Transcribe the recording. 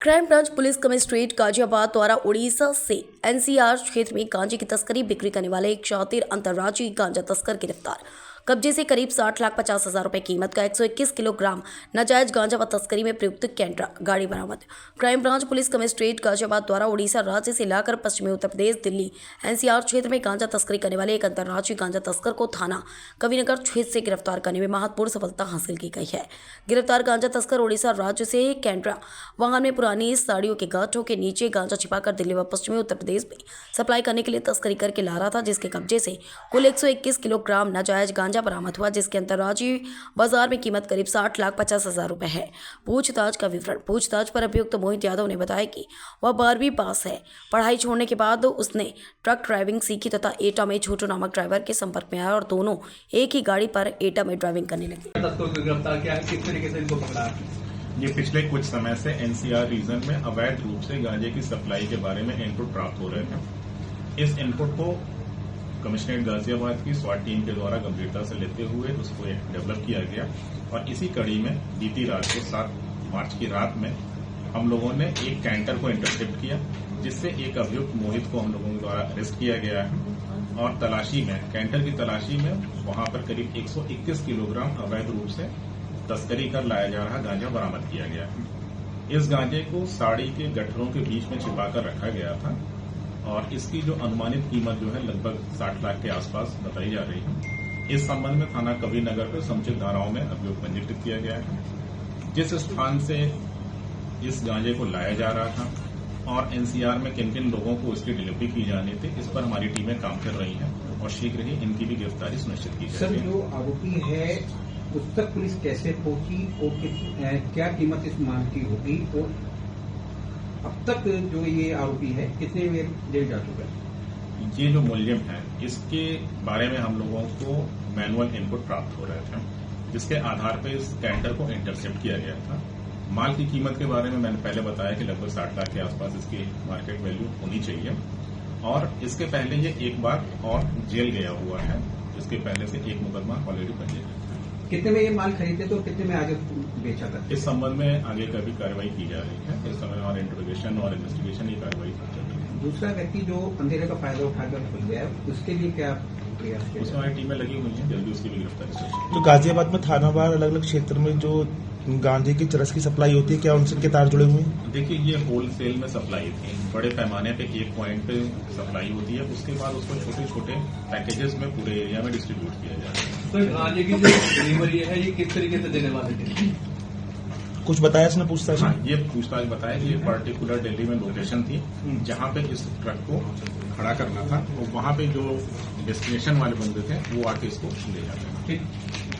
Crime branch police commissionerate Ghaziabad द्वारा उड़ीसा से NCR क्षेत्र में गांजे की तस्करी बिक्री करने वाले एक शातिर अंतर्राज्यीय गांजा तस्कर गिरफ्तार। कब्जे से करीब 60,50,000 रुपए कीमत का 121 किलोग्राम नाजायज गांजा व तस्करी में प्रयुक्त कैंट्रा गाड़ी बरामद। Crime branch police commissionerate Ghaziabad द्वारा उड़ीसा राज्य से लाकर पश्चिमी उत्तर प्रदेश दिल्ली एनसीआर क्षेत्र में गांजा तस्करी करने वाले एक अंतर्राज्यीय गांजा तस्कर को थाना कविनगर क्षेत्र से गिरफ्तार करने में महत्वपूर्ण सफलता हासिल की गई है। गिरफ्तार गांजा तस्कर उड़ीसा राज्य से कैंट्रा वाहन में पुरानी साड़ियों के गांठों के नीचे गांजा छिपाकर दिल्ली व पश्चिमी उत्तर प्रदेश में सप्लाई करने के लिए तस्करी करके ला रहा था, जिसके कब्जे से कुल 121 किलोग्राम नाजायज गांजा बरामद हुआ, जिसके अंतर्राज्यीय बाजार में कीमत करीब 60,50,000 रुपए है। पूछताछ का विवरण। पूछताछ पर अभियुक्त मोहित यादव ने बताया कि वह 12वीं पास है। पढ़ाई छोड़ने के बाद उसने ट्रक ड्राइविंग सीखी तथा एटा में छोटू नामक ड्राइवर के संपर्क में आया और दोनों एक ही गाड़ी पर एटा में ड्राइविंग करने लगे। गिरफ्तार किया है, किस तरीके से इनको पकड़ा है? ये पिछले कुछ समय से एनसीआर रीजन में अवैध रूप से गांजे की सप्लाई के बारे में इनपुट प्राप्त हो रहे थे। इस इनपुट को कमिश्नरेट गाजियाबाद की स्वाट टीम के द्वारा गंभीरता से लेते हुए उसको डेवलप किया गया और इसी कड़ी में बीती रात को 7 मार्च की रात में हम लोगों ने एक कैंटर को इंटरसेप्ट किया, जिससे एक अभियुक्त मोहित को हम लोगों के द्वारा अरेस्ट किया गया है और तलाशी में कैंटर की तलाशी में वहां पर करीब 121 किलोग्राम अवैध रूप से तस्करी कर लाया जा रहा गांजा बरामद किया गया है। इस गांजे को साड़ी के गठरों के बीच में छिपाकर रखा गया था और इसकी जो अनुमानित कीमत जो है लगभग 60 लाख के आसपास बताई जा रही है। इस संबंध में थाना कविनगर पर समुचित धाराओं में अभियोग पंजीकृत किया गया है। जिस स्थान से इस गांजे को लाया जा रहा था और एनसीआर में किन किन लोगों को इसकी डिलीवरी की जानी थी, इस पर हमारी टीमें काम कर रही हैं और शीघ्र ही इनकी भी गिरफ्तारी सुनिश्चित की जाएगी। सर, जो आरोपी है उस तक पुलिस कैसे पहुंची और क्या कीमत इस माल की होगी और अब तक जो ये आरोपी है कितने में जेल जा चुका है? ये जो मुलजिम है इसके बारे में हम लोगों को मैनुअल इनपुट प्राप्त हो रहे थे, जिसके आधार पर इस कैंटर को इंटरसेप्ट किया गया था। माल की कीमत के बारे में मैंने पहले बताया कि लगभग 60 लाख के आसपास इसकी मार्केट वैल्यू होनी चाहिए और इसके पहले ये एक बार और जेल गया हुआ है। इसके पहले से एक मुकदमा ऑलरेडी पंजीकृत है। कितने में ये माल खरीदते तो कितने में आगे बेचा था? इस संबंध में आगे का भी कार्रवाई की जा रही है। इस समय हमारे इंट्रोगेशन और इन्वेस्टिगेशन की कार्रवाई चल रही है। दूसरा व्यक्ति जो अंधेरे का फायदा उठाकर खुल गया है उसके लिए क्या प्रयास किया? उसमें हमारी टीमें लगी हुई हैं, जल्दी उसकी भी गिरफ्तारी होगी। तो गाजियाबाद में थानावार अलग अलग क्षेत्र में जो गांजे की चरस की सप्लाई होती है, क्या उनसे तार जुड़े हुए हैं? देखिए, ये होलसेल में सप्लाई थी, बड़े पैमाने पे एक पॉइंट पे सप्लाई होती है, उसके बाद उसको छोटे छोटे पैकेजेस में पूरे एरिया में डिस्ट्रीब्यूट किया जाता है। तो गांजे की जो डिलीवरी है ये किस तरीके से देने वाले थे? कुछ बताया इसने पूछताछ? हाँ, ये पूछताछ बताया कि ये पर्टिकुलर दिल्ली में लोकेशन थी जहाँ पे इस ट्रक को खड़ा करना था, तो वहाँ पे जो डेस्टिनेशन वाले बंदे थे वो आके इसको ले जाते हैं। ठीक।